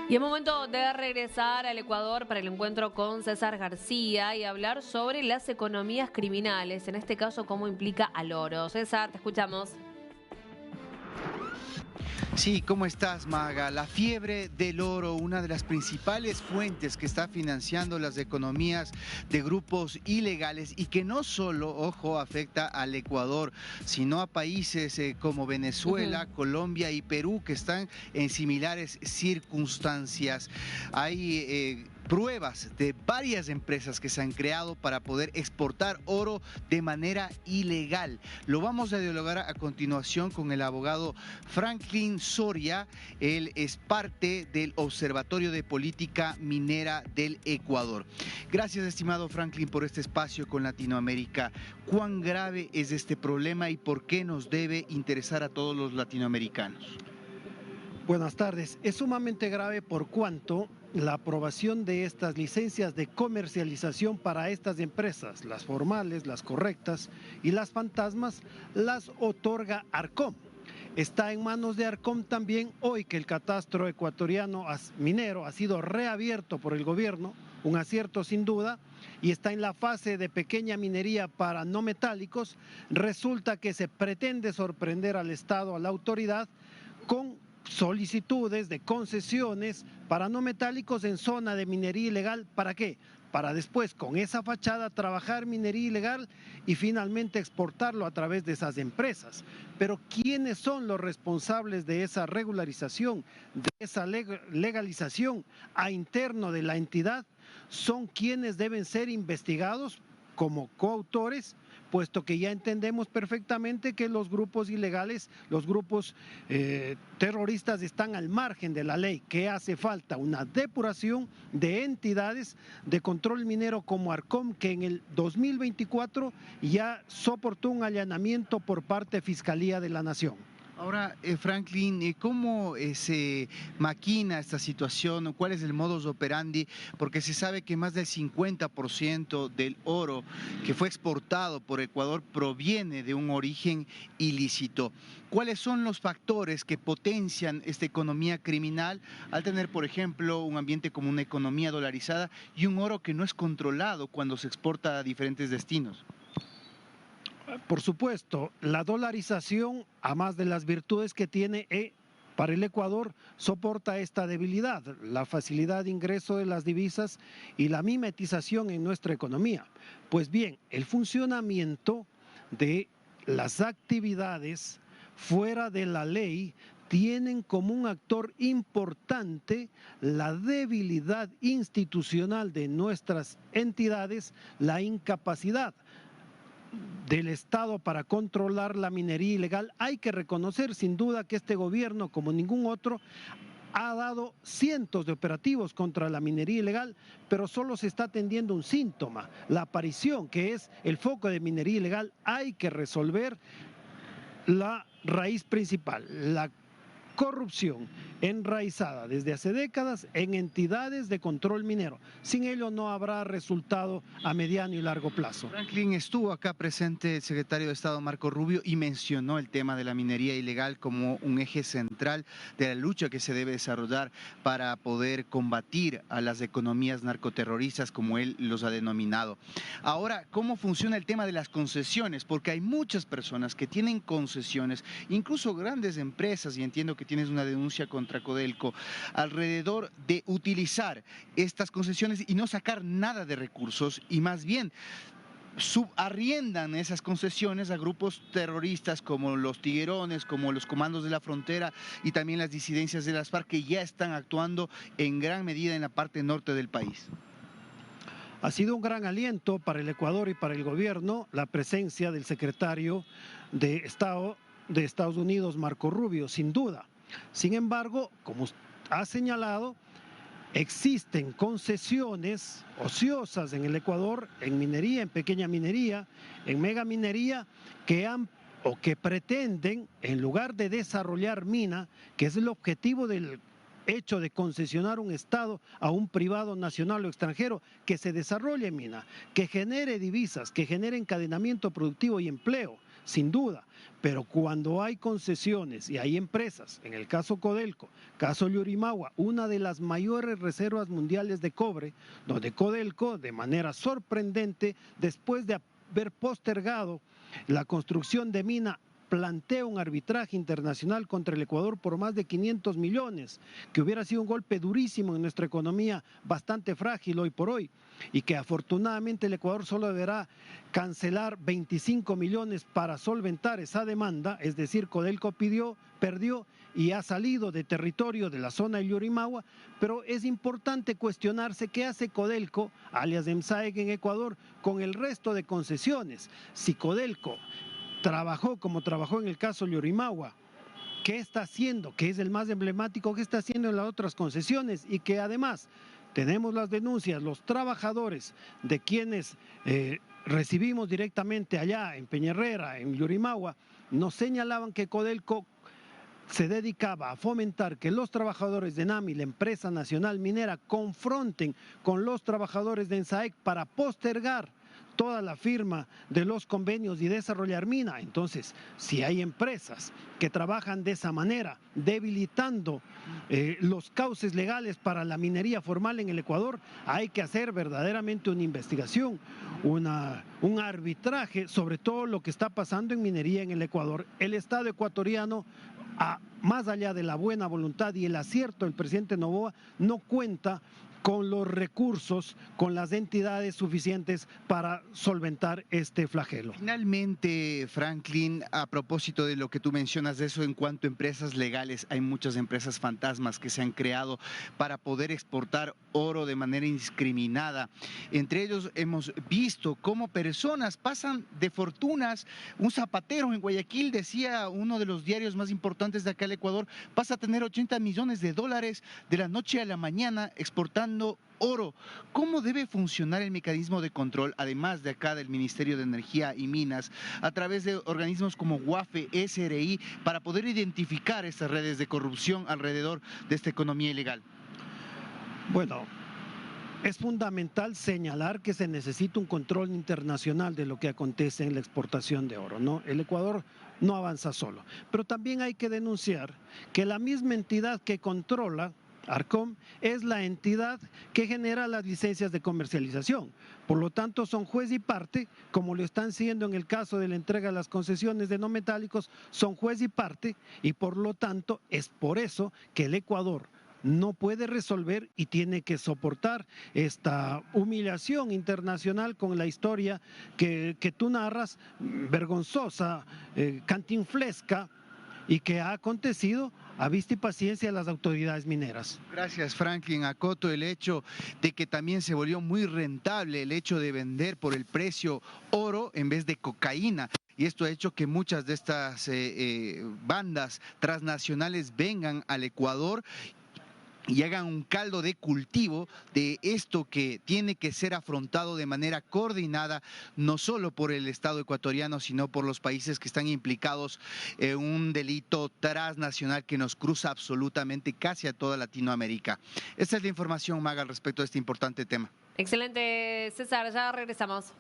Y es momento de regresar al Ecuador para el encuentro con César García y hablar sobre las economías criminales, en este caso cómo implica al oro. César, te escuchamos. Sí, ¿cómo estás, Maga? La fiebre del oro, una de las principales fuentes que está financiando las economías de grupos ilegales y que no solo, ojo, afecta al Ecuador, sino a países como Venezuela, Colombia y Perú, que están en similares circunstancias. Hay pruebas de varias empresas que se han creado para poder exportar oro de manera ilegal. Lo vamos a dialogar a continuación con el abogado Franklin Soria. Él es parte del Observatorio de Política Minera del Ecuador. Gracias, estimado Franklin, por este espacio con Latinoamérica. ¿Cuán grave es este problema y por qué nos debe interesar a todos los latinoamericanos? Buenas tardes. Es sumamente grave por cuanto la aprobación de estas licencias de comercialización para estas empresas, las formales, las correctas y las fantasmas, las otorga Arcom. Está en manos de Arcom también hoy que el catastro ecuatoriano minero ha sido reabierto por el gobierno, un acierto sin duda, y está en la fase de pequeña minería para no metálicos. Resulta que se pretende sorprender al Estado, a la autoridad, con solicitudes de concesiones para no metálicos en zona de minería ilegal. ¿Para qué? Para después, con esa fachada, trabajar minería ilegal y finalmente exportarlo a través de esas empresas. Pero ¿quiénes son los responsables de esa regularización, de esa legalización a interno de la entidad? Son quienes deben ser investigados como coautores, puesto que ya entendemos perfectamente que los grupos ilegales, los grupos terroristas están al margen de la ley, que hace falta una depuración de entidades de control minero como Arcom, que en el 2024 ya soportó un allanamiento por parte de Fiscalía de la Nación. Ahora, Franklin, ¿cómo se maquina esta situación? ¿Cuál es el modus operandi? Porque se sabe que más del 50% del oro que fue exportado por Ecuador proviene de un origen ilícito. ¿Cuáles son los factores que potencian esta economía criminal al tener, por ejemplo, un ambiente como una economía dolarizada y un oro que no es controlado cuando se exporta a diferentes destinos? Por supuesto, la dolarización, a más de las virtudes que tiene, para el Ecuador soporta esta debilidad, la facilidad de ingreso de las divisas y la mimetización en nuestra economía. Pues bien, el funcionamiento de las actividades fuera de la ley tienen como un actor importante la debilidad institucional de nuestras entidades, la incapacidad del Estado para controlar la minería ilegal. Hay que reconocer sin duda que este gobierno, como ningún otro, ha dado cientos de operativos contra la minería ilegal, pero solo se está atendiendo un síntoma, la aparición, que es el foco de minería ilegal. Hay que resolver la raíz principal, la corrupción enraizada desde hace décadas en entidades de control minero. Sin ello no habrá resultado a mediano y largo plazo. Franklin, estuvo acá presente el secretario de Estado Marco Rubio y mencionó el tema de la minería ilegal como un eje central de la lucha que se debe desarrollar para poder combatir a las economías narcoterroristas, como él los ha denominado. Ahora, ¿cómo funciona el tema de las concesiones? Porque hay muchas personas que tienen concesiones, incluso grandes empresas, y entiendo que tienes una denuncia contra Codelco, alrededor de utilizar estas concesiones y no sacar nada de recursos y más bien subarriendan esas concesiones a grupos terroristas como los Tiguerones, como los Comandos de la Frontera y también las disidencias de las FARC, que ya están actuando en gran medida en la parte norte del país. Ha sido un gran aliento para el Ecuador y para el gobierno la presencia del secretario de Estado de Estados Unidos, Marco Rubio, sin duda. Sin embargo, como ha señalado, existen concesiones ociosas en el Ecuador, en minería, en pequeña minería, en megaminería, que pretenden, en lugar de desarrollar mina, que es el objetivo del hecho de concesionar un Estado a un privado nacional o extranjero, que se desarrolle mina, que genere divisas, que genere encadenamiento productivo y empleo. sin duda, pero cuando hay concesiones y hay empresas, en el caso Codelco, caso Llurimagua, una de las mayores reservas mundiales de cobre, donde Codelco, de manera sorprendente, después de haber postergado la construcción de mina, plantea un arbitraje internacional contra el Ecuador por más de 500 millones, que hubiera sido un golpe durísimo en nuestra economía, bastante frágil hoy por hoy, y que afortunadamente el Ecuador solo deberá cancelar 25 millones para solventar esa demanda, es decir, Codelco perdió y ha salido de territorio de la zona de Llurimagua, pero es importante cuestionarse qué hace Codelco, alias EMSAEC en Ecuador, con el resto de concesiones. Si Codelco trabajó como trabajó en el caso Llurimagua, ¿qué está haciendo? Que es el más emblemático, ¿qué está haciendo en las otras concesiones? Y que además tenemos las denuncias, los trabajadores de quienes recibimos directamente allá en Peñerrera, en Llurimagua, nos señalaban que Codelco se dedicaba a fomentar que los trabajadores de NAMI, la empresa nacional minera, confronten con los trabajadores de ENSAEC para postergar toda la firma de los convenios y desarrollar mina. Entonces, si hay empresas que trabajan de esa manera, debilitando los cauces legales para la minería formal en el Ecuador, hay que hacer verdaderamente una investigación, un arbitraje sobre todo lo que está pasando en minería en el Ecuador. El Estado ecuatoriano, más allá de la buena voluntad y el acierto del presidente Noboa, no cuenta con los recursos, con las entidades suficientes para solventar este flagelo. Finalmente, Franklin, a propósito de lo que tú mencionas de eso en cuanto a empresas legales, hay muchas empresas fantasmas que se han creado para poder exportar oro de manera indiscriminada. Entre ellos hemos visto cómo personas pasan de fortunas. Un zapatero en Guayaquil, decía uno de los diarios más importantes de acá del Ecuador, pasa a tener 80 millones de dólares de la noche a la mañana exportando oro. ¿Cómo debe funcionar el mecanismo de control, además de acá del Ministerio de Energía y Minas, a través de organismos como WAFE, SRI, para poder identificar estas redes de corrupción alrededor de esta economía ilegal? Bueno, es fundamental señalar que se necesita un control internacional de lo que acontece en la exportación de oro, ¿no? El Ecuador no avanza solo, pero también hay que denunciar que la misma entidad que controla Arcom es la entidad que genera las licencias de comercialización. Por lo tanto, son juez y parte, como lo están siendo en el caso de la entrega de las concesiones de no metálicos, son juez y parte, y por lo tanto es por eso que el Ecuador no puede resolver y tiene que soportar esta humillación internacional con la historia que tú narras, vergonzosa, cantinflesca, y que ha acontecido a vista y paciencia de las autoridades mineras. Gracias, Franklin. Acoto el hecho de que también se volvió muy rentable el hecho de vender por el precio oro en vez de cocaína. Y esto ha hecho que muchas de estas bandas transnacionales vengan al Ecuador y hagan un caldo de cultivo de esto que tiene que ser afrontado de manera coordinada, no solo por el Estado ecuatoriano, sino por los países que están implicados en un delito transnacional que nos cruza absolutamente casi a toda Latinoamérica. Esta es la información, Maga, al respecto de este importante tema. Excelente, César, ya regresamos.